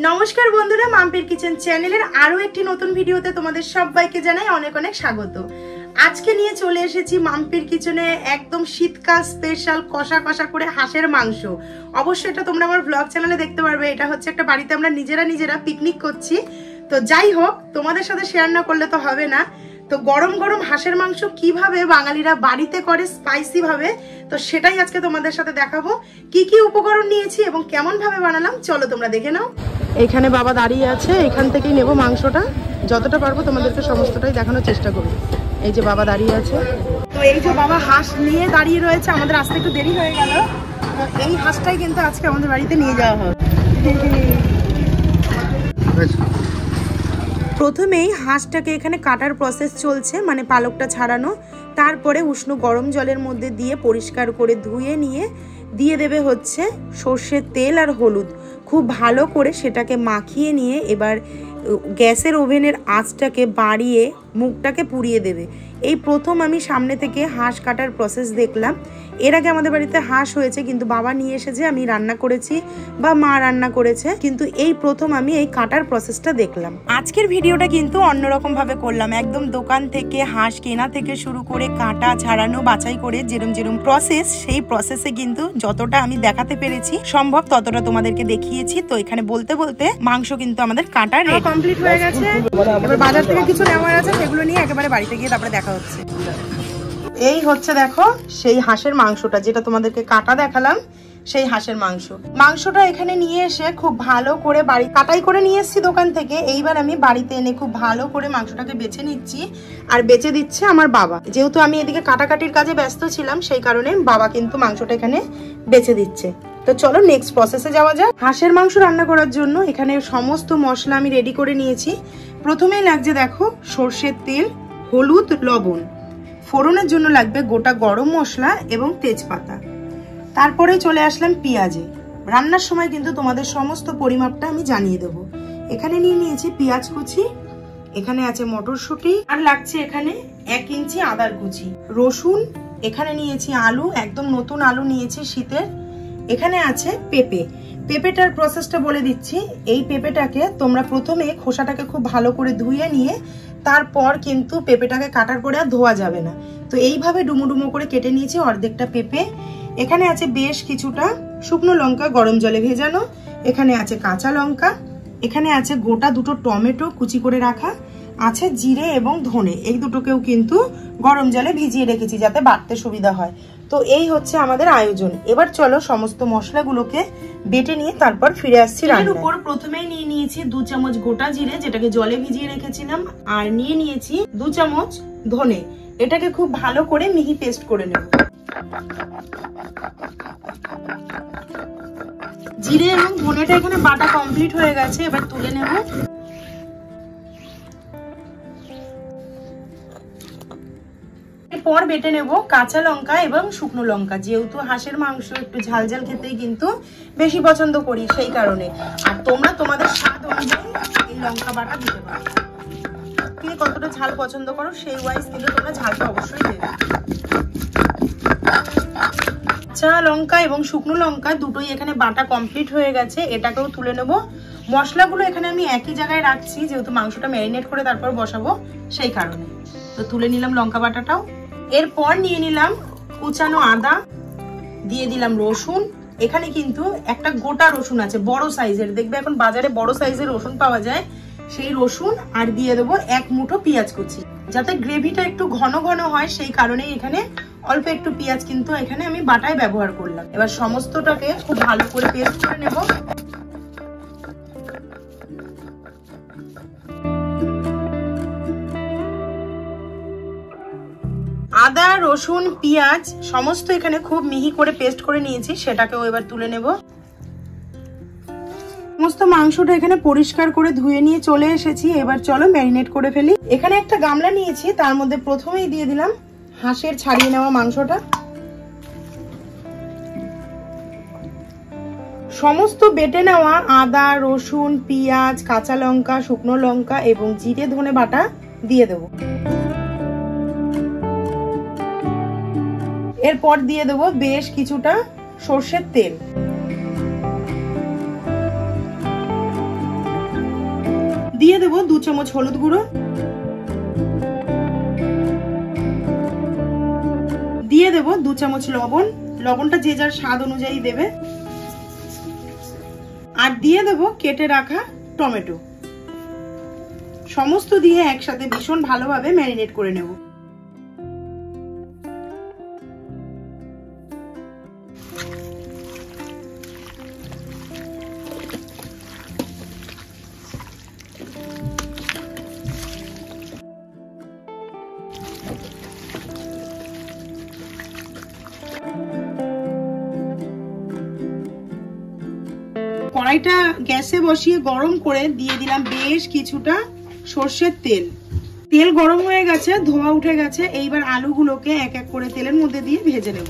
নমস্কার বন্ধুরা, মাম্পির কিচেন চ্যানেলের আরো একটি নতুন ভিডিওতে তোমাদের সবাইকে জানাই অনেক অনেক স্বাগত। আজকে নিয়ে চলে এসেছি মাম্পির কিচেনে একদম শীতকাল স্পেশাল কষা কষা করে হাঁসের মাংস। অবশ্যই এটা তোমরা আমার ব্লগ চ্যানেলে দেখতে পারবে। এটা হচ্ছে একটা বাড়িতে আমরা নিজেরা পিকনিক করছি। তো যাই হোক, তোমাদের সাথে শেয়ার না করলে তো হবে না। তো গরম গরম হাঁসের মাংস কিভাবে বাঙালিরা বাড়িতে করে স্পাইসি ভাবে, তো সেটাই আজকে তোমাদের সাথে দেখাবো। কি কি উপকরণ নিয়েছি এবং কেমন ভাবে বানালাম চলো তোমরা দেখে নাও। এখানে বাবা দাঁড়িয়ে আছে, এখান থেকেই নেব মাংসটা। যতটা পারবো তোমাদেরকে সমস্তটাই দেখানোর চেষ্টা করবো। এই যে বাবা দাঁড়িয়ে আছে, তো এই যে বাবা হাঁস নিয়ে দাঁড়িয়ে রয়েছে। আমাদের আসতে একটু দেরি হয়ে গেল। এই হাঁসটাই কিন্তু আজকে আমাদের বাড়িতে নিয়ে যাওয়া হবে। প্রথমেই হাঁসটাকে এখানে কাটার প্রসেস চলছে, মানে পালকটা ছাড়ানো। তারপরে উষ্ণ গরম জলের মধ্যে দিয়ে পরিষ্কার করে ধুয়ে নিয়ে দিয়ে দেবে হচ্ছে সর্ষের তেল আর হলুদ। খুব ভালো করে সেটাকে মাখিয়ে নিয়ে এবার গ্যাসের ওভেনের আঁচটাকে বাড়িয়ে মুখটাকে পুড়িয়ে দেবে। এই প্রথম আমি সামনে থেকে হাঁস কাটার প্রসেস দেখলাম। এর আগে আমাদের বাড়িতে হাঁস হয়েছে, কিন্তু বাবা নিয়ে এসেছে, আমি রান্না করেছি বা মা রান্না করেছে, কিন্তু এই প্রথম আমি এই কাটার প্রসেসটা দেখলাম। আজকের ভিডিওটা কিন্তু অন্যরকম ভাবে করলাম। একদম দোকান থেকে হাঁস কেনা থেকে শুরু করে কাটা ছাড়ানো বাছাই করে যেরম প্রসেস, সেই প্রসেসে কিন্তু যতটা আমি দেখাতে পেরেছি সম্ভব ততটা তোমাদেরকে দেখিয়েছি। তো এখানে বলতে বলতে মাংস কিন্তু আমাদের কাটা কমপ্লিট হয়ে গেছে। এবার বাজার থেকে কিছু নেওয়ার আছে, সেগুলো নিয়ে একেবারে বাড়িতে গিয়ে তারপরে দেখা হচ্ছে। এই হচ্ছে দেখো সেই হাঁসের মাংসটা, যেটা তোমাদেরকে কাটা দেখালাম, সেই হাঁসের মাংসটা এখানে নিয়ে এসে খুব ভালো করে বাড়ি কাটাই করে নিয়ে এসেছি দোকান থেকে। এইবার আমি বাড়িতে এনে খুব ভালো করে মাংসটাকে বেছে নিচ্ছি, আর বেছে দিচ্ছে আমার বাবা। যেহেতু আমি এদিকে কাটাকাটির কাজে ব্যস্ত ছিলাম, সেই কারণে বাবা কিন্তু মাংসটা এখানে বেছে দিচ্ছে। তো চলো নেক্সট প্রসেসে যাওয়া যাক। হাঁসের মাংস রান্না করার জন্য এখানে সমস্ত মশলা আমি রেডি করে নিয়েছি। প্রথমেই লাগছে দেখো সর্ষের তেল, হলুদ, লবণ। ফোড়নের জন্য লাগবে গোটা গরম মশলা এবং তেজপাতা। তারপরে চলে আসলাম পেঁয়াজে। রান্নার সময় কিন্তু তোমাদের সমস্ত পরিমাপটা আমি জানিয়ে দেবো। এখানে নিয়ে নিয়েছি পেঁয়াজ কুচি, এখানে আছে মটরশুঁটি, আর লাগছে এখানে 1 ইঞ্চি আদার কুচি, রসুন, এখানে নিয়েছি আলু, একদম নতুন আলু নিয়েছি শীতের। এখানে আছে পেঁপে। পেঁপেটার প্রসেসটা বলে দিচ্ছি। এই পেঁপেটাকে তোমরা প্রথমে খোসাটাকে খুব ভালো করে ধুয়ে নিয়ে তারপর কিন্তু পেঁপেটাকে কাটার পরে আর ধোয়া যাবে না। তো এইভাবে ডুমো ডুমো করে কেটে নিয়েছি অর্ধেকটা পেঁপে। এখানে আছে বেশ কিছুটা শুকনো লঙ্কা গরম জলে ভেজানো, এখানে আছে কাঁচা লঙ্কা, এখানে আছে গোটা দুটো টমেটো কুচি করে রাখা, আছে জিরে এবং ধনে, এই দুটোকেও কিন্তু গরম জলে ভিজিয়ে রেখেছি যাতে বাটতে সুবিধা হয়। তো এই হচ্ছে আমাদের আয়োজন। এবার চলো সমস্ত মশলাগুলোকে বেটে নিয়ে তারপর ফিরে আসছি রান্নার উপর। প্রথমেই নিয়ে নিয়েছি 2 চামচ গোটা জিরে, যেটাকে জলে ভিজিয়ে রেখেছিলাম, আর নিয়ে নিয়েছি 2 চামচ ধনে। এটাকে খুব ভালো করে মিহি পেস্ট করে নেব। জিরে এবং ধনেটা এখানে বাটা কমপ্লিট হয়ে গেছে, এবার তুলে নেব। এরপর বেটে নেব কাঁচা লঙ্কা এবং শুকনো লঙ্কা। যেহেতু হাঁসের মাংস একটু ঝাল ঝাল খেতেই কিন্তু বেশি পছন্দ করি, সেই কারণে। আর তোমরা তোমাদের স্বাদ অনুযায়ী এই লঙ্কা বাটা দিতে পারো। কে কতটা ঝাল পছন্দ করো সেই ওয়াইজ কিন্তু তোমরা ঝালটা অবশ্যই দেবে। কাঁচা লঙ্কা এবং শুকনো লঙ্কা দুটোই এখানে বাটা কমপ্লিট হয়ে গেছে, এটাকেও তুলে নেব। মশলাগুলো এখানে আমি একই জায়গায় রাখছি, যেহেতু মাংসটা ম্যারিনেট করে তারপর বসাবো, সেই কারণে। তো তুলে নিলাম লঙ্কা বাটাটাও। এরপর নিয়ে নিলাম কুচানো আদা, দিয়ে দিলাম রসুন। এখানে কিন্তু একটা গোটা রসুন আছে বড় সাইজের, দেখবে এখন বাজারে বড় সাইজের রসুন পাওয়া যায়, সেই রসুন। আর দিয়ে দেবো 1 মুঠো পেঁয়াজ কুচি, যাতে গ্রেভিটা একটু ঘন ঘন হয়, সেই কারণেই এখানে অল্প একটু পেঁয়াজ কিন্তু এখানে আমি বাটায় ব্যবহার করলাম। এবার সমস্তটাকে খুব ভালো করে পেস্ট করে নেব। আদা, রসুন, পেঁয়াজ সমস্ত এখানে খুব মিহি করে পেস্ট করে নিয়েছি, সেটাকেও এবার তুলে নেব। সমস্ত মাংসটা এখানে পরিষ্কার করে ধুয়ে নিয়ে চলে এসেছি। এবার চলো ম্যারিনেট করে ফেলি। এখানে একটা গামলা নিয়েছি, তার মধ্যে প্রথমেই দিয়ে দিলাম হাঁসের ছাড়িয়ে নেওয়া মাংসটা। সমস্ত বেটে নেওয়া আদা, রসুন, পেঁয়াজ, কাঁচা লঙ্কা, শুকনো লঙ্কা এবং জিরে ধনে বাটা দিয়ে দেব। এরপর দিয়ে দেবো বেশ কিছুটা সর্ষের তেল। দিয়ে দেবো 2 চামচ হলুদ গুঁড়ো, দিয়ে দেবো 2 চামচ লবণ, লবণটা যে যার স্বাদ অনুযায়ী দেবে, আর দিয়ে দেবো কেটে রাখা টমেটো। সমস্ত দিয়ে একসাথে ভীষণ ভালোভাবে ম্যারিনেট করে নেব। কড়াইটা গ্যাসে বসিয়ে গরম করে দিয়ে দিলাম বেশ কিছুটা সর্ষের তেল। তেল গরম হয়ে গেছে, ধোঁয়া উঠে গেছে। এইবার আলুগুলোকে এক এক করে তেলের মধ্যে দিয়ে ভেজে নেব।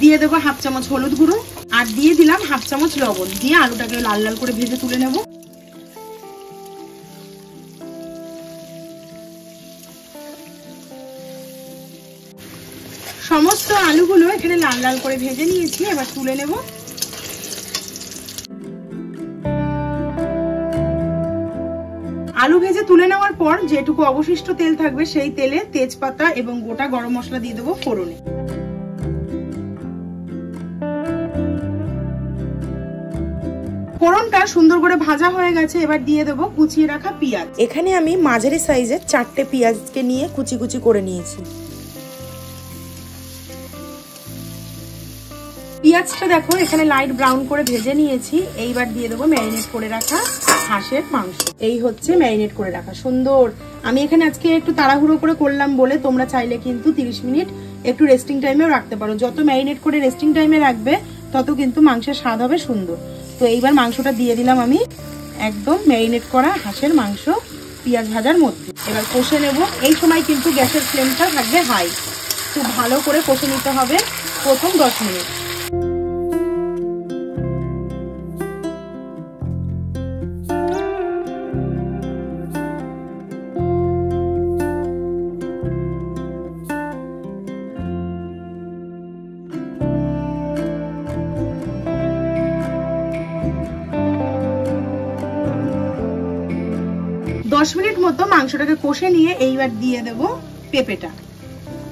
দিয়ে দেবো 1/2 চামচ হলুদ গুঁড়ো, আর দিয়ে দিলাম 1/2 চামচ লবণ, দিয়ে আলুটাকে লাল লাল করে ভেজে তুলে নেব। সমস্ত আলুগুলো এখানে লাল লাল করে ভেজে নিয়েছি, এবার তুলে নেব। আলু ভেজে তুলে নেওয়ার পর যেটুকু অবশিষ্ট তেল থাকবে সেই তেলে তেজপাতা এবং গোটা গরম মশলা দিয়ে দেবো ফোড়নে। ফোড়নটা সুন্দর করে ভাজা হয়ে গেছে, এবার দিয়ে দেবো কুচিয়ে রাখা পেঁয়াজ। এখানে আমি মাঝারি সাইজের 4টে পেঁয়াজকে নিয়ে কুচি কুচি করে নিয়েছি। পেঁয়াজটা দেখো এখানে লাইট ব্রাউন করে ভেজে নিয়েছি। এইবার দিয়ে দেবো ম্যারিনেট করে রাখা হাঁসের মাংস। এই হচ্ছে ম্যারিনেট করে রাখা সুন্দর। আমি এখানে আজকে একটু তাড়াহুড়ো করে করলাম বলে, তোমরা চাইলে কিন্তু 30 মিনিট একটু রেস্টিং টাইমেও রাখতে পারো। যত ম্যারিনেট করে রেস্টিং টাইমে রাখবে তত কিন্তু মাংসের স্বাদ হবে সুন্দর। তো এইবার মাংসটা দিয়ে দিলাম আমি একদম ম্যারিনেট করা হাঁসের মাংস পেঁয়াজ ভাজার মধ্যে। এবার কষে নেব। এই সময় কিন্তু গ্যাসের ফ্লেমটা থাকবে হাই। খুব ভালো করে কষে নিতে হবে প্রথম 10 মিনিট। মিনিট মতো মাংসটাকে কষে নিয়ে এইবার দিয়ে দেব পেঁপেটা।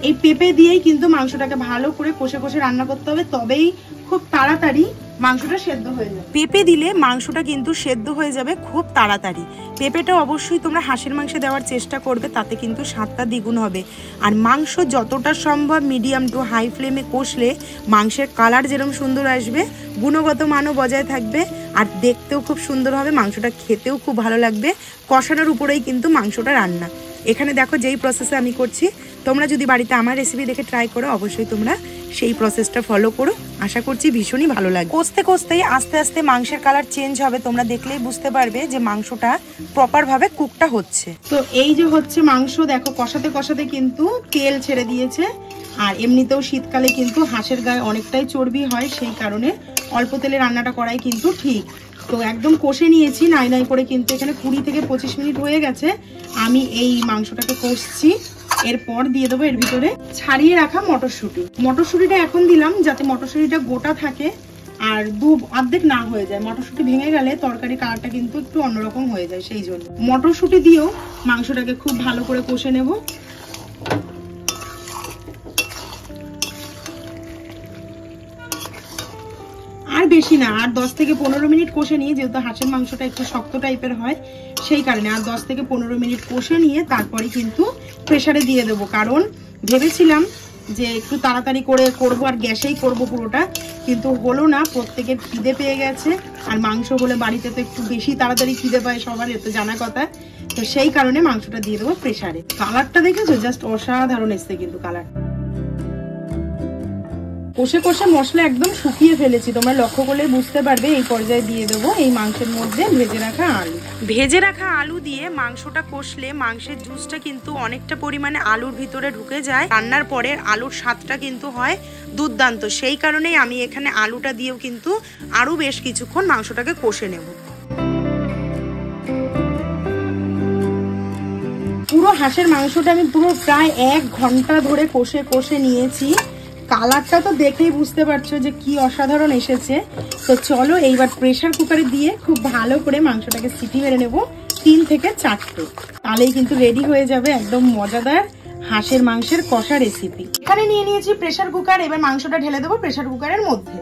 এই পেঁপে দিয়েই কিন্তু মাংসটাকে ভালো করে কষে কষে রান্না করতে হবে, তবেই খুব তাড়াতাড়ি মাংসটা সেদ্ধ হয়ে যাবে। পেঁপে দিলে মাংসটা কিন্তু সেদ্ধ হয়ে যাবে খুব তাড়াতাড়ি। পেঁপেটা অবশ্যই তোমরা হাঁসের মাংসে দেওয়ার চেষ্টা করবে, তাতে কিন্তু স্বাদটা দ্বিগুণ হবে। আর মাংস যতটা সম্ভব মিডিয়াম টু হাই ফ্লেমে কষলে মাংসের কালার যেরকম সুন্দর আসবে, গুণগত মানও বজায় থাকবে, আর দেখতেও খুব সুন্দর হবে, মাংসটা খেতেও খুব ভালো লাগবে। কষানোর উপরেই কিন্তু মাংসটা রান্না। এখানে দেখো যেই প্রসেসে আমি করছি, তোমরা যদি বাড়িতে আমার রেসিপি দেখে ট্রাই করো অবশ্যই তোমরা সেই প্রসেসটা ফলো করো। আশা করছি ভীষণই ভালো লাগবে। কষতে কষতেই আস্তে আস্তে মাংসের কালার চেঞ্জ হবে, তোমরা দেখলেই বুঝতে পারবে যে মাংসটা প্রপার ভাবে কুকটা হচ্ছে। তো এই যে হচ্ছে মাংস, দেখো কষাতে কষাতে কিন্তু তেল ছেড়ে দিয়েছে। আর এমনিতেও শীতকালে কিন্তু হাঁসের গায়ে অনেকটাই চর্বি হয়, সেই কারণে অল্প তেলে রান্নাটা করাই কিন্তু ঠিক। তো একদম কষে নিয়েছি নাই নাই করে, কিন্তু এখানে 20 থেকে 25 মিনিট হয়ে গেছে। আমি এই মাংসটাকে কষছি। এরপর দিয়ে দেবো এর ভিতরে ছাড়িয়ে রাখা মটরশুঁটি। মটরশুঁটিটা এখন দিলাম যাতে মটরশুঁটিটা গোটা থাকে আর অর্ধেক না হয়ে যায়। মটরশুঁটি ভেঙে গেলে তরকারি কালারটা কিন্তু একটু অন্যরকম হয়ে যায়, সেই জন্য মটরশুঁটি দিয়েও মাংসটাকে খুব ভালো করে কষে নেব। আর বেশি না, আর 10 থেকে 15 মিনিট কষে নিয়ে, যেহেতু হাঁসের মাংসটা একটু শক্ত টাইপের হয় সেই কারণে আর 10 থেকে 15 মিনিট কষে নিয়ে তারপরে কিন্তু প্রেসারে দিয়ে দেবো। কারণ ভেবেছিলাম যে একটু তাড়াতাড়ি করে করব আর গ্যাসেই করব পুরোটা, কিন্তু হলো না। প্রত্যেকের খিদে পেয়ে গেছে, আর মাংস হলে বাড়িতে তো একটু বেশি তাড়াতাড়ি খিদে পায় সবার, এত জানা কথা। তো সেই কারণে মাংসটা দিয়ে দেবো প্রেসারে। কালারটা দেখেছো জাস্ট অসাধারণ এসছে কিন্তু কালার। কষে কষে মশলা একদম শুকিয়ে ফেলেছি, তোমরা লক্ষ্য করলে বুঝতে পারবে। এই পর্যায়ে দিয়ে দেবো এই মাংসের মধ্যে ভেজে রাখা আলু। ভেজে রাখা আলু দিয়ে মাংসটা কষলে মাংসের জুসটা কিন্তু অনেকটা পরিমাণে আলুর ভিতরে ঢুকে যায়। রান্নার পরে আলুর স্বাদটা কিন্তু হয় দুর্দান্ত। সেই কারণেই আমি এখানে আলুটা দিয়েও কিন্তু আরো বেশ কিছুক্ষণ মাংসটাকে কষে নেব। পুরো হাঁসের মাংসটা আমি পুরো প্রায় 1 ঘন্টা ধরে কষে কষে নিয়েছি। কালারটা তো দেখেই বুঝতে পারছো যে কি অসাধারণ এসেছে। তো চলো এইবার প্রেসার কুকারে দিয়ে খুব ভালো করে মাংসটাকে সিটি মেরে নেব 3 থেকে 4টে। তাহলেই কিন্তু রেডি হয়ে যাবে একদম মজাদার হাঁসের মাংসের কষা রেসিপি। এখানে নিয়ে নিয়েছি প্রেসার কুকার, এবার মাংসটা ঢেলে দেবো প্রেসার কুকারের মধ্যে।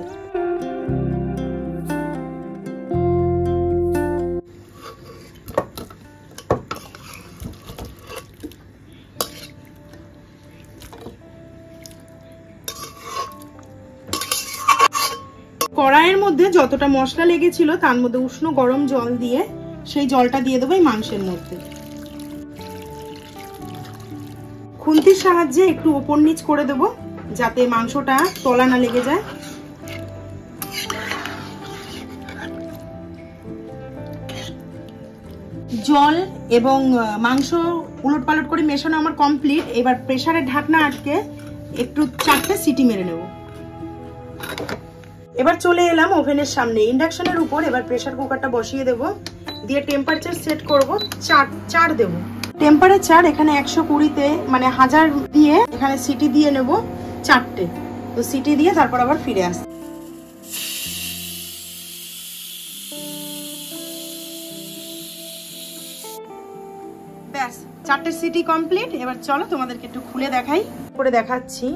কড়াইয়ের মধ্যে যতটা মশলা লেগেছিল তার মধ্যে উষ্ণ গরম জল দিয়ে সেই জলটা দিয়ে দেবো এই মাংসের মধ্যে। খুন্তির সাহায্যে একটু ওপর নিচ করে দেবো যাতে মাংসটা তলা না লেগে যায়। জল এবং মাংস উলটপালট করে মেশানো আমার কমপ্লিট। এবার প্রেসারের ঢাকনা আটকে একটু 4টে সিটি মেরে নেব। এবার চলে এলাম ওভেনের সামনে, ইন্ডাকশনের উপর। এবার প্রেসার কুকারটা বসিয়ে দেব, দিয়ে টেম্পারেচার সেট করব 4 দেব। টেম্পারেচার এখানে 120-তে মানে 1000 দিয়ে এখানে সিটি দিয়ে নেব 4টে। তো সিটি দিয়ে তারপর আবার ফিরে আসি। ব্যাস 4টে সিটি কমপ্লিট। এবার চলো তোমাদেরকে একটু খুলে দেখাই, করে দেখাচ্ছি।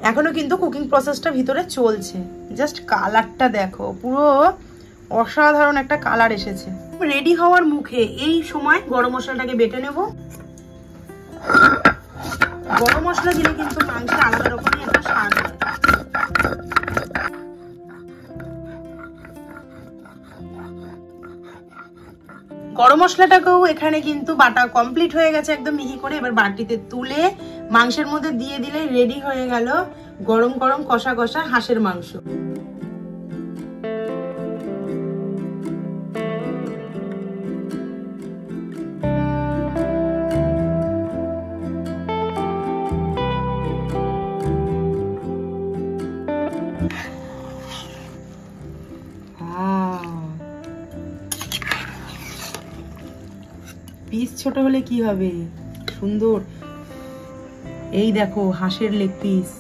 এখনো কিন্তু কুকিং প্রসেসটা ভিতরে চলছে। জাস্ট কালারটা দেখো, পুরো অসাধারণ একটা কালার এসেছে। রেডি হওয়ার মুখে। এই সময় গরম মশলাটাকে বেটে নেব। গরম মশলা দিলে কিন্তু মাংসে আলাদা রকমের একটা স্বাদ হয়। গরম মশলাটাকেও এখানে কিন্তু বাটা কমপ্লিট হয়ে গেছে একদম মিহি করে। এবার বাটিতে তুলে মাংসের মধ্যে দিয়ে দিলে রেডি হয়ে গেল গরম গরম কষা কষা হাঁসের মাংস। পিস ছোট হলে কি হবে, সুন্দর। এই দেখো হাঁসের লেগ পিস।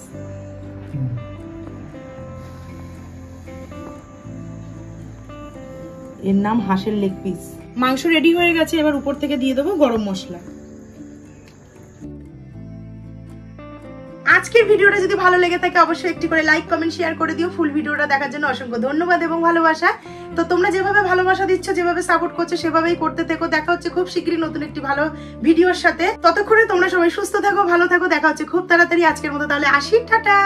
এর নাম হাঁসের লেগ পিস। মাংস রেডি হয়ে গেছে, এবার উপর থেকে দিয়ে দেবো গরম মশলা। আজকের ভিডিওটা যদি ভালো লেগে থাকে অবশ্যই একটি করে লাইক কমেন্ট শেয়ার করে দিও। ফুল ভিডিওটা দেখার জন্য অসংখ্য ধন্যবাদ এবং ভালোবাসা। তো তোমরা যেভাবে ভালোবাসা দিচ্ছ, যেভাবে সাপোর্ট করছো, সেভাবেই করতে থেকো। দেখা হচ্ছে খুব শীঘ্রই নতুন একটি ভালো ভিডিওর সাথে। ততক্ষণে তোমরা সবাই সুস্থ থাকো, ভালো থাকো। দেখা হচ্ছে খুব তাড়াতাড়ি। আজকের মতো তাহলে আসি, টাটা।